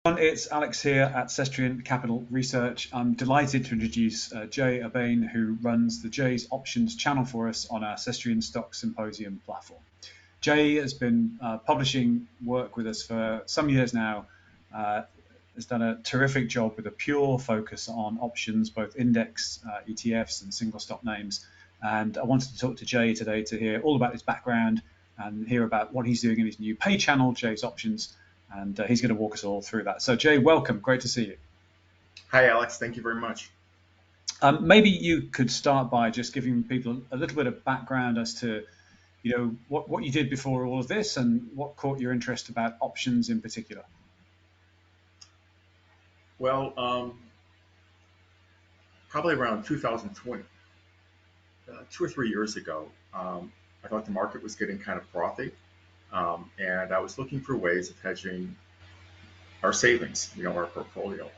It's Alex here at Cestrian Capital Research. I'm delighted to introduce Jay Urbane, who runs the Jay's Options channel for us on our Cestrian Stock Symposium platform. Jay has been publishing work with us for some years now, has done a terrific job with a pure focus on options, both index ETFs and single stock names. And I wanted to talk to Jay today to hear all about his background and hear about what he's doing in his new pay channel, Jay's Options. And he's going to walk us all through that. So, Jay, welcome. Great to see you. Hi, Alex. Thank you very much. Maybe you could start by just giving people a little bit of background as to, what you did before all of this and what caught your interest about options in particular. Well, probably around 2020, 2 or 3 years ago, I thought the market was getting kind of frothy, and I was looking for ways of hedging our savings, our portfolio.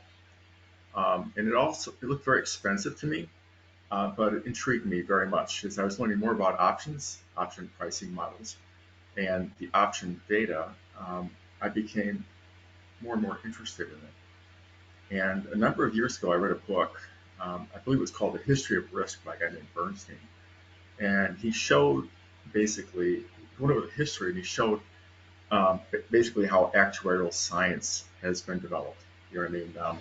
And it looked very expensive to me, but it intrigued me very much as I was learning more about options, option pricing models, and the option data. I became more and more interested in it. And a number of years ago, I read a book. I believe it was called The History of Risk by a guy named Bernstein. And he showed basically, he went over the history and he showed basically how actuarial science has been developed. You know what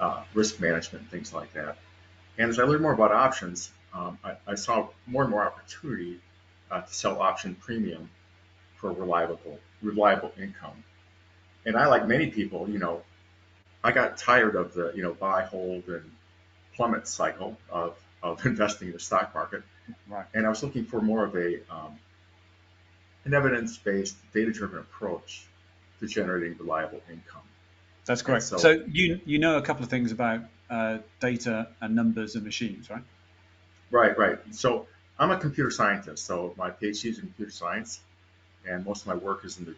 I mean? Risk management, things like that. And as I learned more about options, I saw more and more opportunity to sell option premium for reliable income. And I, like many people, I got tired of the, buy, hold, and plummet cycle of investing in the stock market. Right. And I was looking for more of an evidence-based, data-driven approach to generating reliable income. That's great. So you know a couple of things about data and numbers and machines, right? Right. So I'm a computer scientist. So my PhD is in computer science, and most of my work is in the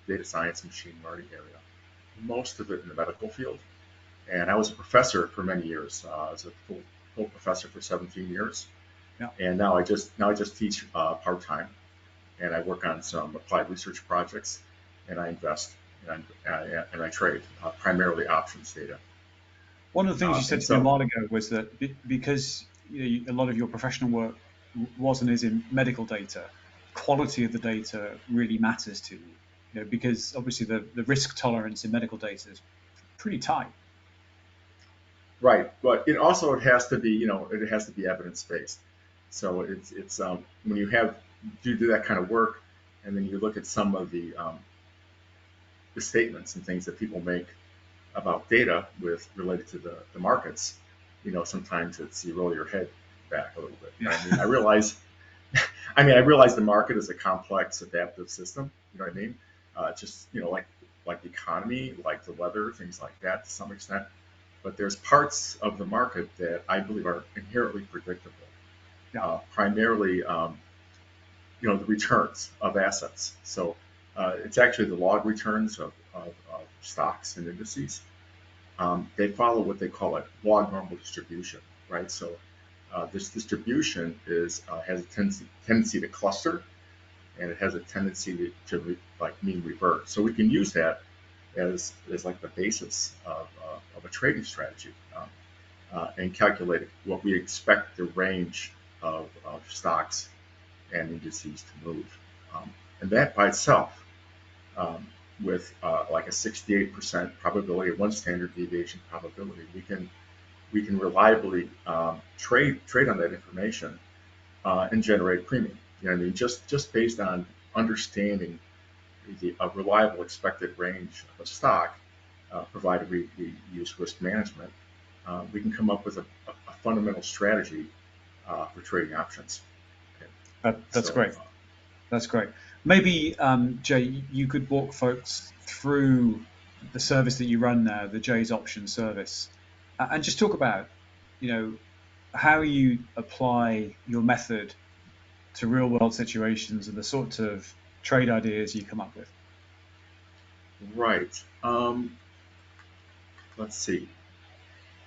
data science, machine learning area. Most of it in the medical field. And I was a professor for many years. I was a full professor for 17 years. Yeah. And now I just teach part time, and I work on some applied research projects, and I invest and I trade primarily options data. One of the things you said And to me a so, while ago was that because a lot of your professional work was and is in medical data, quality of the data really matters to you. Because obviously the risk tolerance in medical data is pretty tight. right, but it has to be it has to be evidence based. So it's when you do that kind of work, and then you look at some of the statements and things that people make about data with related to the markets, sometimes you roll your head back a little bit. Yeah. I realize the market is a complex, adaptive system. You know what I mean? Just like the economy, like the weather, things like that to some extent. But there's parts of the market that I believe are inherently predictable. Yeah. Primarily, the returns of assets. So it's actually the log returns of stocks and indices. They follow what they call a log normal distribution, right? So this distribution has a tendency to cluster, and it has a tendency to mean revert. So we can use that as like the basis of a trading strategy, and calculate what we expect the range of stocks and indices to move. And that by itself, with like a 68% probability, one standard deviation probability, we can reliably trade on that information and generate premium. You know what I mean? Just based on understanding a reliable expected range of a stock, provided we use risk management, we can come up with a fundamental strategy for trading options. Okay. That's So great. That's great. Maybe, Jay, you could walk folks through the service that you run now, the Jay's Option service, and just talk about, you know, how you apply your method to real world situations and the sorts of trade ideas you come up with. right. Let's see.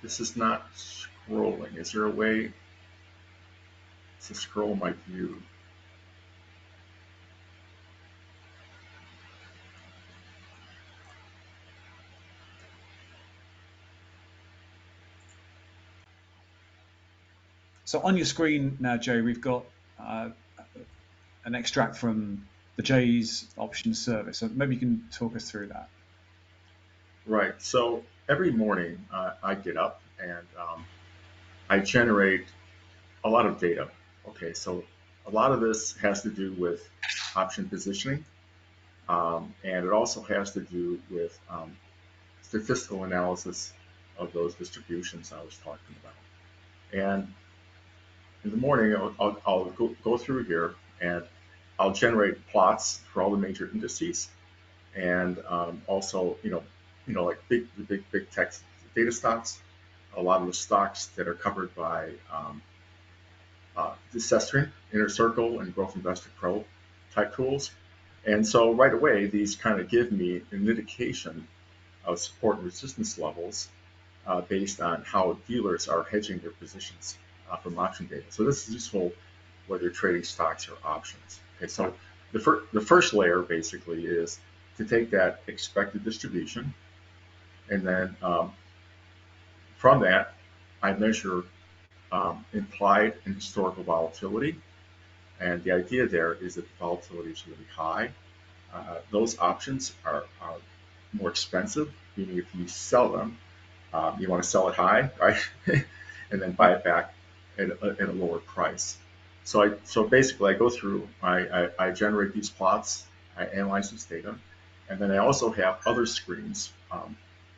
This is not scrolling. Is there a way to scroll my view? So on your screen now, Jay, we've got an extract from the Jay's options service. So maybe you can talk us through that. Right. So every morning I get up and I generate a lot of data. Okay, so a lot of this has to do with option positioning, and it also has to do with statistical analysis of those distributions I was talking about. And in the morning, I'll go through here and I'll generate plots for all the major indices, and also, like big text data stocks, a lot of the stocks that are covered by the Cestrian, Inner Circle, and Growth Investor Pro type tools. And so right away, these kind of give me an indication of support and resistance levels based on how dealers are hedging their positions from option data. So this is useful whether you're trading stocks or options. Okay, so the first layer basically is to take that expected distribution, and then from that, I measure implied and historical volatility. And the idea there is that the volatility is really high. Those options are more expensive, meaning if you sell them, you want to sell it high, right? And then buy it back at a lower price. So basically, I go through, I generate these plots, I analyze this data, and then I also have other screens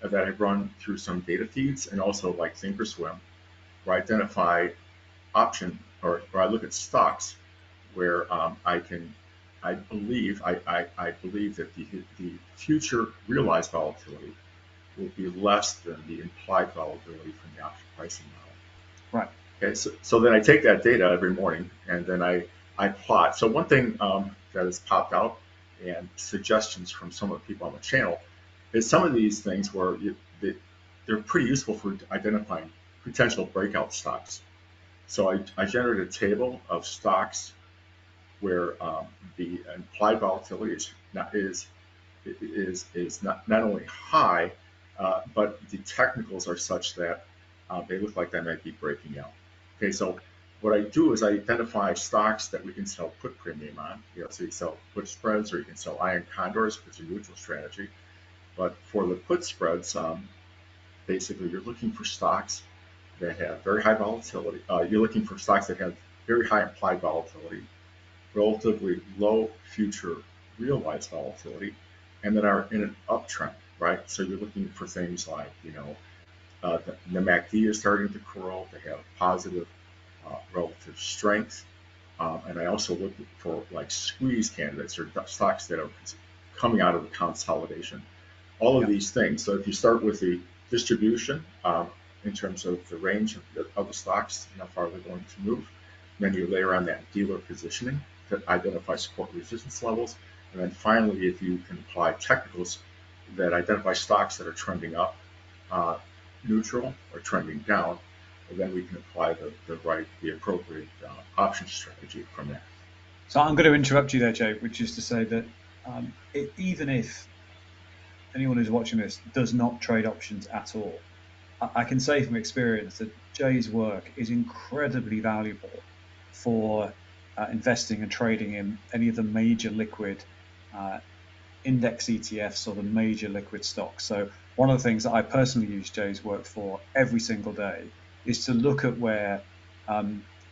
that I run through some data feeds and also like Thinkorswim, where I identify option or I look at stocks where I believe that the future realized volatility will be less than the implied volatility from the option pricing model. Right. Okay, so then I take that data every morning and then I plot. So one thing that has popped out and suggestions from some of the people on the channel is some of these things where they're pretty useful for identifying potential breakout stocks. So I generated a table of stocks where the implied volatility is not only high, but the technicals are such that they look like they might be breaking out. Okay, so what I do is I identify stocks that we can sell put premium on. So you sell put spreads, or you can sell iron condors, which is a neutral strategy. But for the put spreads, basically you're looking for stocks that have very high volatility. You're looking for stocks that have very high implied volatility, relatively low future realized volatility, and that are in an uptrend, right? So you're looking for things like, the MACD is starting to curl, they have positive relative strength, and I also look for like squeeze candidates or stocks that are coming out of the consolidation. All of these things. So if you start with the distribution in terms of the range of the stocks, how far they're going to move, then you layer on that dealer positioning to identify support and resistance levels. And then finally, if you can apply technicals that identify stocks that are trending up, neutral, or trending down, then we can apply the appropriate option strategy from there. So I'm going to interrupt you there, Jay, which is to say that even if anyone who's watching this does not trade options at all, I can say from experience that Jay's work is incredibly valuable for investing and trading in any of the major liquid index ETFs or the major liquid stocks. So one of the things that I personally use Jay's work for every single day is to look at where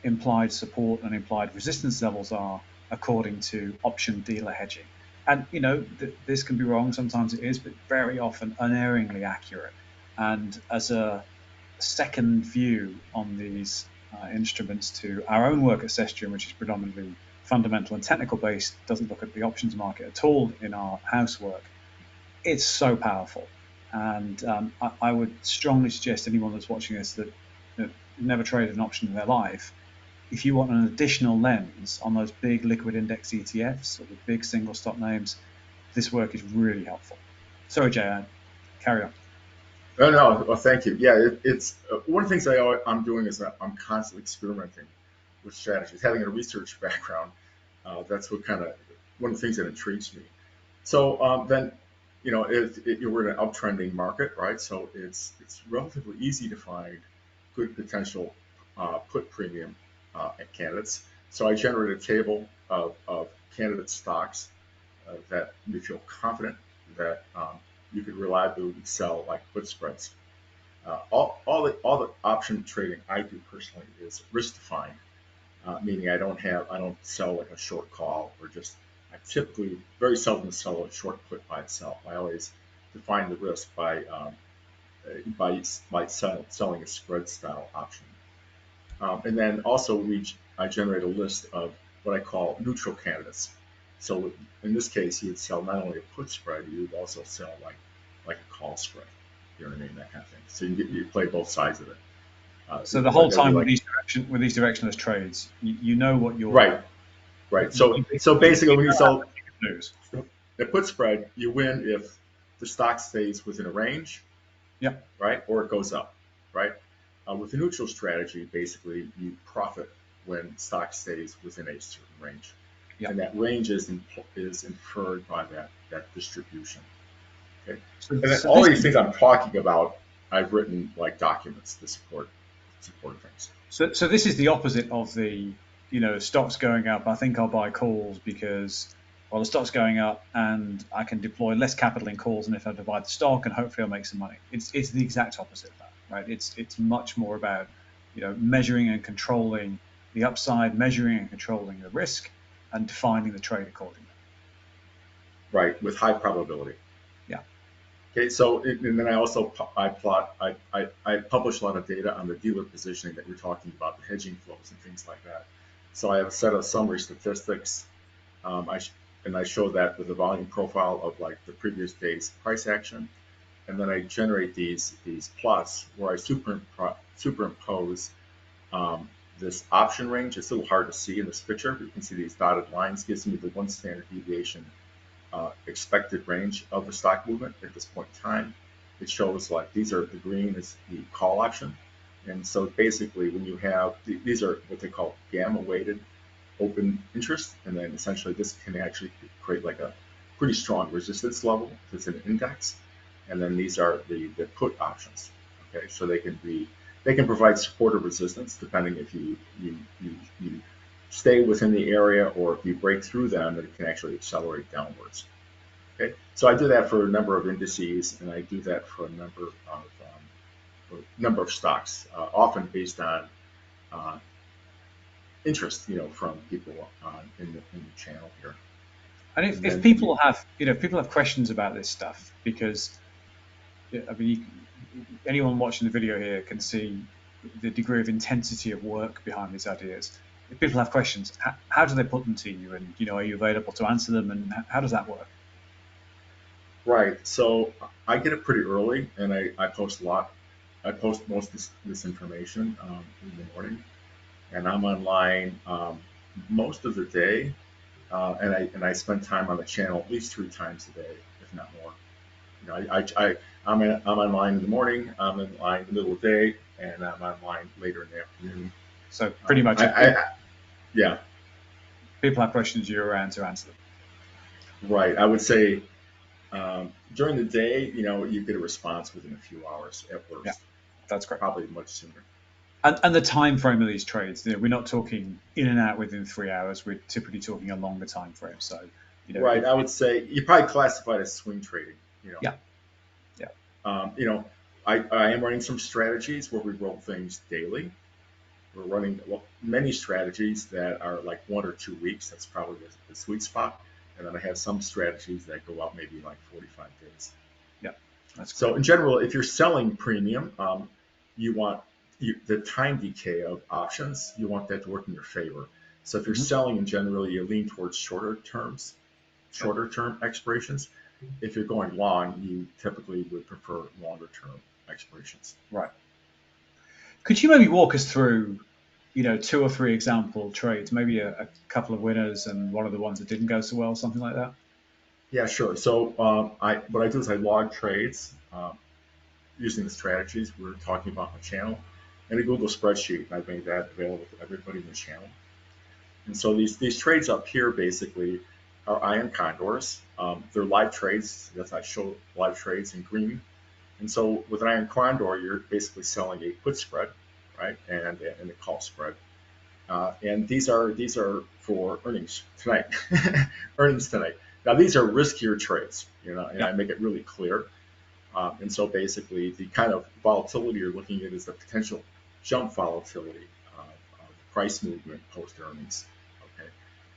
implied support and implied resistance levels are according to option dealer hedging. And this can be wrong, sometimes it is, but very often unerringly accurate. And as a second view on these instruments to our own work at Cestrian, which is predominantly fundamental and technical based, doesn't look at the options market at all in our housework, it's so powerful. And I would strongly suggest anyone that's watching this that never traded an option in their life, if you want an additional lens on those big liquid index ETFs or the big single stock names, this work is really helpful. Sorry, Jay, carry on. No, well, thank you. Yeah, it's one of the things I'm doing is that I'm constantly experimenting with strategies. Having a research background, that's one of the things that intrigues me. So then, we're in an uptrending market, right? So it's relatively easy to find good potential put premium candidates. So I generate a table of candidate stocks that you feel confident that you could reliably sell like put spreads. All the option trading I do personally is risk defined, meaning I don't sell like a short call or just I typically very seldom sell a short put by itself. I always define the risk by selling a spread style option. And then also I generate a list of what I call neutral candidates. So in this case, you would sell not only a put spread, you would also sell like a call spread. You know what I mean, that kind of thing. So you play both sides of it. So the whole time like, with these directionless trades, you know what you're right. So you basically, when you sell lose. the put spread, you win if the stock stays within a range, Yep. right, or it goes up, right. With the neutral strategy, basically you profit when stock stays within a certain range, Yep. and that range is inferred by that distribution. Okay, and then all these things I'm talking about, I've written like documents to support things. So this is the opposite of the, stocks going up. I think I'll buy calls because, well, the stock's going up and I can deploy less capital in calls than if I divide the stock and hopefully I'll make some money. It's the exact opposite of that, right? It's much more about, measuring and controlling the upside, measuring and controlling the risk, and defining the trade accordingly. Right, with high probability. Yeah. Okay, so and then I publish a lot of data on the dealer positioning that you're talking about, the hedging flows and things like that. So I have a set of summary statistics, and I show that with the volume profile of like the previous day's price action, and then I generate these plots where I superimpose this option range. It's a little hard to see in this picture, but you can see these dotted lines gives me the one standard deviation expected range of the stock movement at this point in time. It shows like the green is the call option. And so basically when you have, these are what they call gamma weighted open interest. And then essentially this can actually create like a pretty strong resistance level. It's an index. And then these are the put options. Okay, so they can provide support or resistance depending if you stay within the area, or if you break through them, it can actually accelerate downwards. Okay, so I do that for a number of indices, and I do that for a number of stocks, often based on interest, from people in the channel here. And if people have questions about this stuff, because I mean, anyone watching the video here can see the degree of intensity of work behind these ideas. If people have questions, how do they put them to you? And are you available to answer them? And how does that work? Right. So I get it pretty early, and I post a lot. I post most of this information in the morning, and I'm online most of the day, and I spend time on the channel at least 3 times a day, if not more. I'm online in the morning, I'm online in the middle of the day, and I'm online later in the afternoon. So pretty much, yeah. People have questions, you're around to answer them. Right. I would say during the day, you get a response within a few hours at worst. Yeah, that's great. Probably much sooner. And the time frame of these trades, we're not talking in and out within 3 hours. We're typically talking a longer time frame. So, right. I would say you probably classify it as swing trading. Yeah. I am running some strategies where we roll things daily. We're running many strategies that are like 1 or 2 weeks. That's probably the sweet spot. And then I have some strategies that go out maybe like 45 days. Yeah, that's so in general, if you're selling premium, you want the time decay of options. You want that to work in your favor. So if you're selling in general, you lean towards shorter term expirations. If you're going long, you typically would prefer longer term expirations. Right. Could you maybe walk us through, 2 or 3 example trades, maybe a couple of winners and one of the ones that didn't go so well, something like that? Yeah, sure. So what I do is I log trades using the strategies we were talking about on the channel in a Google spreadsheet. I've made that available to everybody in the channel. And so these trades up here basically are iron condors. They're live trades. That's I show live trades in green. And so with an iron condor, you're basically selling a put spread, right? And the call spread. And these are for earnings tonight. Earnings tonight. Now these are riskier trades, and Yeah. I make it really clear. And so basically, the kind of volatility you're looking at is the potential jump volatility of price movement post earnings. Okay,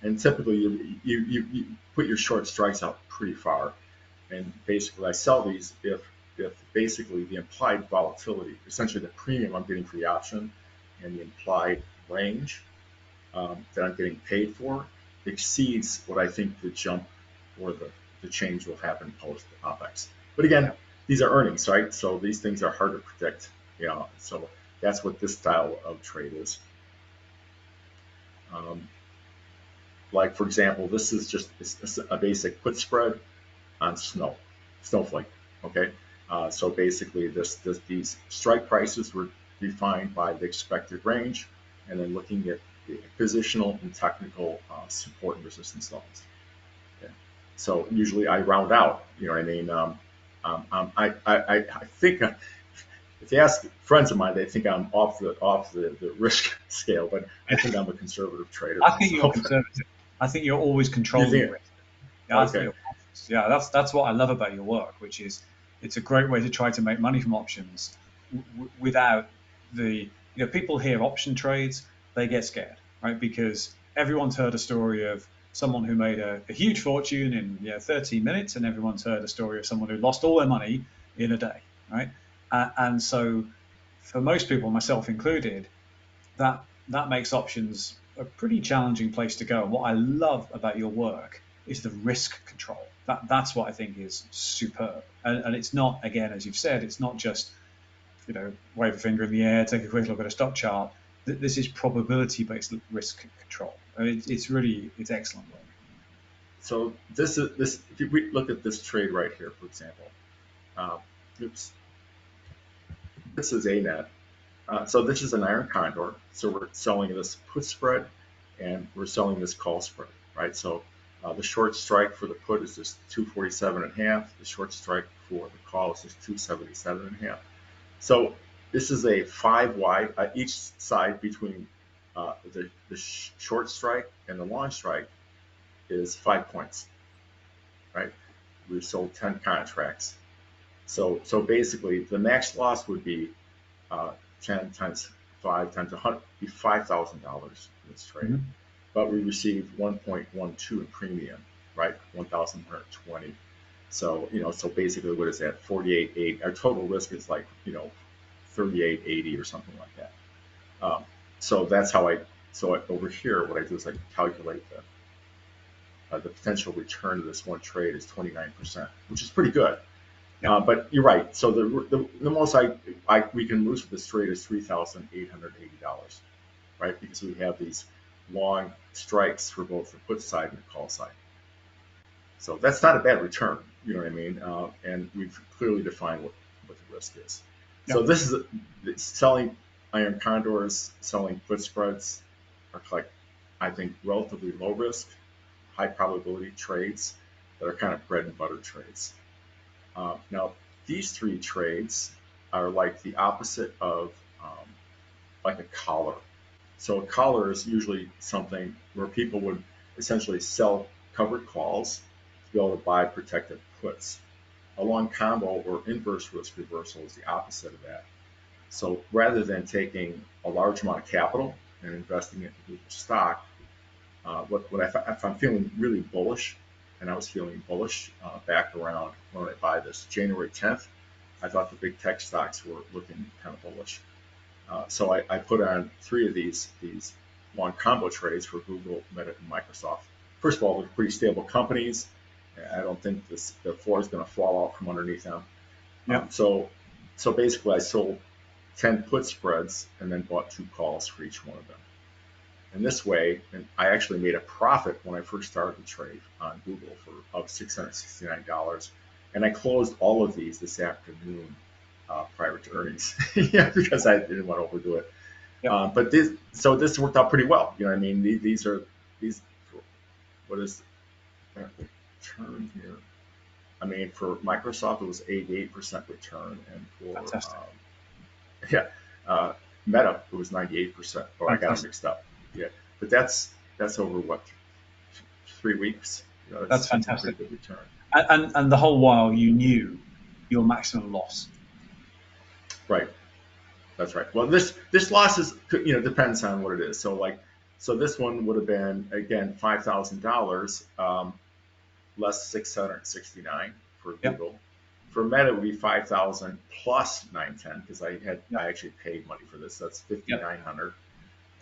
and typically you put your short strikes out pretty far, and basically I sell these if basically the implied volatility, essentially the premium I'm getting for the option, and the implied range that I'm getting paid for exceeds what I think the jump or the change will happen post OPEX. But again, Yeah. these are earnings, right? So these things are hard to predict. So that's what this style of trade is. Um, like for example, this is just a basic put spread on snowflake. Okay, so basically these strike prices were defined by the expected range, and then looking at the positional and technical support and resistance levels. Okay. So usually I round out. You know what I mean? I think if you ask friends of mine, they think I'm off the risk scale, but I think I'm a conservative trader. I think you're So conservative. I think you're always you controlling think, risk. Yeah, I think okay, you're cautious. Yeah, that's what I love about your work, which is it's a great way to try to make money from options without the people hear option trades, they get scared, right? Because everyone's heard a story of someone who made a huge fortune in 13 minutes, and everyone's heard a story of someone who lost all their money in a day, right? And so for most people, myself included, that makes options a pretty challenging place to go. And what I love about your work is the risk control. That's what I think is superb. And it's not, again, as you've said, it's not just wave a finger in the air, take a quick look at a stock chart. This is probability-based risk control. And it's excellent work. so this. If we look at this trade right here, for example, uh, oops, this is ANET. So this is an iron condor. So we're selling this put spread, and we're selling this call spread, right? So the short strike for the put is just 247.5. The short strike for the call is just 277.5. So this is a 5 wide. Each side between the short strike and the long strike is 5 points, right? We've sold 10 contracts. So basically, the max loss would be 10 times 5 times 100, be $5,000 in this trade. Mm-hmm. But we received 1.12 in premium, right? 1,120. So basically, what is that? 48.8. Our total risk is like 38.80 or something like that. So that's how over here, what I do is I calculate the potential return of this one trade is 29%, which is pretty good. Yeah. But you're right. So the most we can lose with this trade is $3,880, right? Because we have these long strikes for both the put side and the call side. So that's not a bad return. You know what I mean? And we've clearly defined what the risk is. Yeah. So this is selling iron condors, selling put spreads are like, I think, relatively low risk, high probability trades that are kind of bread and butter trades. Now, these three trades are like the opposite of like a collar. So a collar is usually something where people would essentially sell covered calls to be able to buy protected puts. A long combo or inverse risk reversal is the opposite of that. So rather than taking a large amount of capital and investing it in stock, if I'm feeling really bullish, and I was feeling bullish back around when I buy this January 10th, I thought the big tech stocks were looking kind of bullish. So I put on three of these long combo trades for Google, Meta, and Microsoft. First of all, they're pretty stable companies. I don't think the floor is going to fall out from underneath them. Yeah. So basically, I sold 10 put spreads and then bought 2 calls for each one of them. And this way, and I actually made a profit when I first started the trade on Google of $669, and I closed all of these this afternoon prior to earnings, because I didn't want to overdo it. Yeah. But this worked out pretty well. You know what I mean? These what is the return here? I mean, for Microsoft, it was 88% return, and for Fantastic. yeah, uh, Meta, it was 98%. Oh, I got them Fantastic. mixed up. Yeah, but that's over what, 3 weeks? That's That's a fantastic. pretty good return. And the whole while you knew your maximum loss. Right. That's right. Well, this loss is, depends on what it is. So this one would have been, again, $5,000 less 669 for Yep. Google. For Meta, it would be 5,000 plus 910 because I Yep. actually paid money for this. That's Yep. 5,900.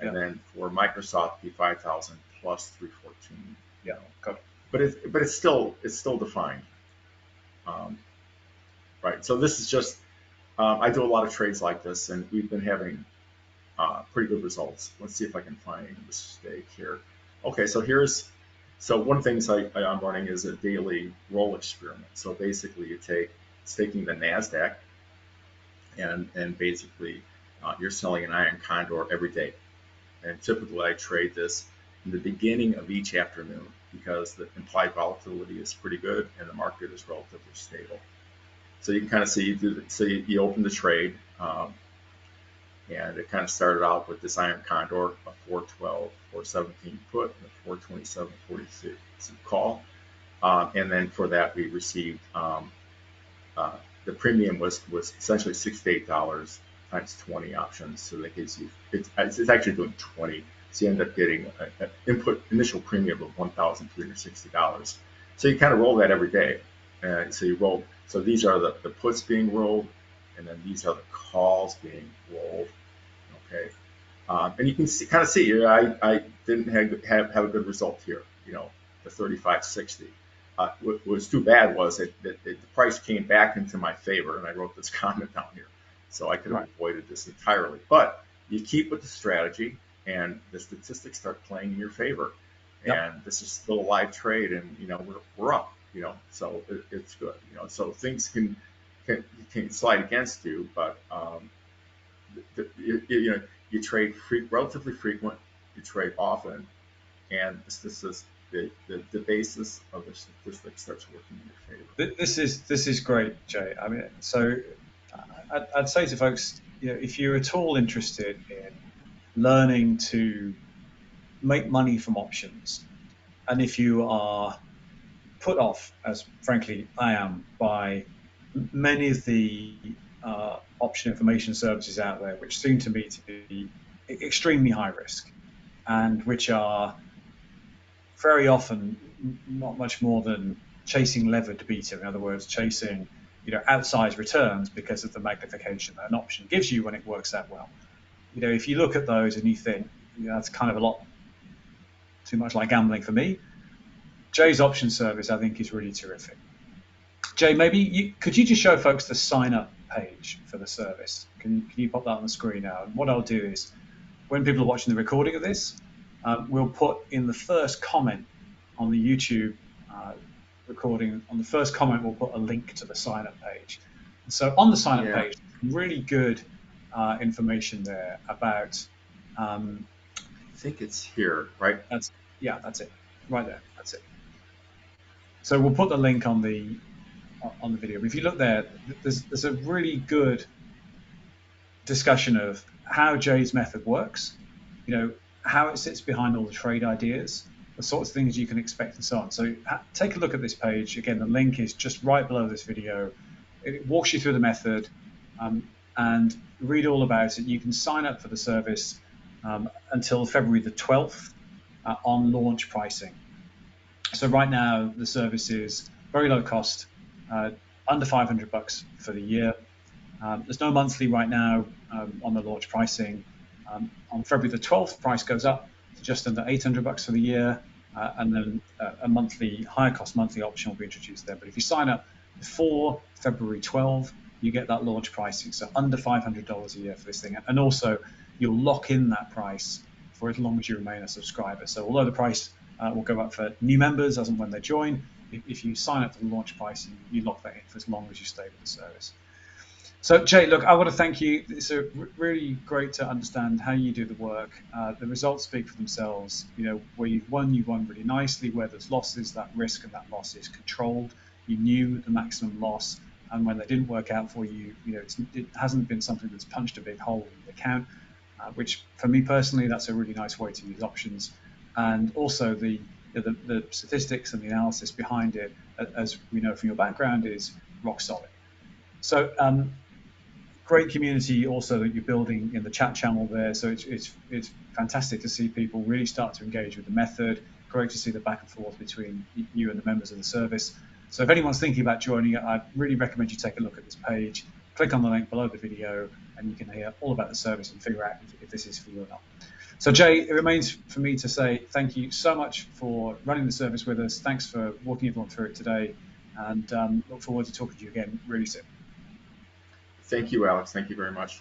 And Yep. then for Microsoft, it'd be 5,000 plus 314. Yeah. Got it. But it's still defined. Um, right. So this is just I do a lot of trades like this, and we've been having pretty good results. Let's see if I can find a mistake here. Okay, so one of the things I'm running is a daily roll experiment. So basically, it's taking the Nasdaq, and basically you're selling an iron condor every day. And typically, I trade this in the beginning of each afternoon because the implied volatility is pretty good and the market is relatively stable. So you can kind of see you open the trade. And it kind of started out with this iron condor, a 412, 417 put, and a 427, 46 call. And then for that, we received the premium was essentially $68 times 20 options. So that gives you, it's actually doing 20. So you end up getting an initial premium of $1,360. So you kind of roll that every day. And so you roll, so these are the puts being rolled, and then these are the calls being rolled. Okay, and you can kind of see I didn't have a good result here. The 35.60. What was too bad was that the price came back into my favor, and I wrote this comment down here, so I could have avoided this entirely. But you keep with the strategy, and the statistics start playing in your favor. Yep. And this is still a live trade, and we're up. So it's good. So things can slide against you, but you trade relatively frequent, you trade often, and the basis of the statistics starts working in your favor. This is great, Jay. I mean, so I'd say to folks, if you're at all interested in learning to make money from options, and if you are put off, as frankly I am, by many of the option information services out there, which seem to me to be extremely high risk and which are very often not much more than chasing levered beta. In other words, chasing outsized returns because of the magnification that an option gives you when it works out well. If you look at those and you think that's kind of a lot too much like gambling for me, Jay's option service I think is really terrific. Jay, maybe could you just show folks the sign up page for the service? Can you pop that on the screen now? And what I'll do is, when people are watching the recording of this, we'll put in the first comment on the YouTube recording, on the first comment, we'll put a link to the sign up page. And so on the sign up page, really good information there about. I think it's here, right? That's it, right there. That's it. So we'll put the link on the video. But if you look there, there's a really good discussion of how Jay's method works, how it sits behind all the trade ideas, the sorts of things you can expect, and so on. So take a look at this page. Again, the link is just right below this video. It walks you through the method and read all about it. You can sign up for the service until February the 12th on launch pricing. So right now, the service is very low cost, under $500 for the year. There's no monthly right now on the launch pricing. On February the 12th, price goes up to just under $800 for the year, and then a higher cost monthly option will be introduced there. But if you sign up before February 12, you get that launch pricing, so under $500 a year for this thing. And also, you'll lock in that price for as long as you remain a subscriber. So although the price will go up for new members as and when they join, if you sign up for the launch price, you lock that in for as long as you stay with the service. So Jay, look, I want to thank you. It's really great to understand how you do the work. The results speak for themselves. Where you've won really nicely. Where there's losses, that risk and that loss is controlled. You knew the maximum loss, and when they didn't work out for you, it hasn't been something that's punched a big hole in the account. which for me personally, that's a really nice way to use options. And also the statistics and the analysis behind it, as we know from your background, is rock solid. So great community also that you're building in the chat channel there. So it's fantastic to see people really start to engage with the method. Great to see the back and forth between you and the members of the service. So if anyone's thinking about joining it, I really recommend you take a look at this page, click on the link below the video, and you can hear all about the service and figure out if this is for you or not. So Jay, it remains for me to say thank you so much for running the service with us. Thanks for walking everyone through it today, and look forward to talking to you again really soon. Thank you, Alex. Thank you very much.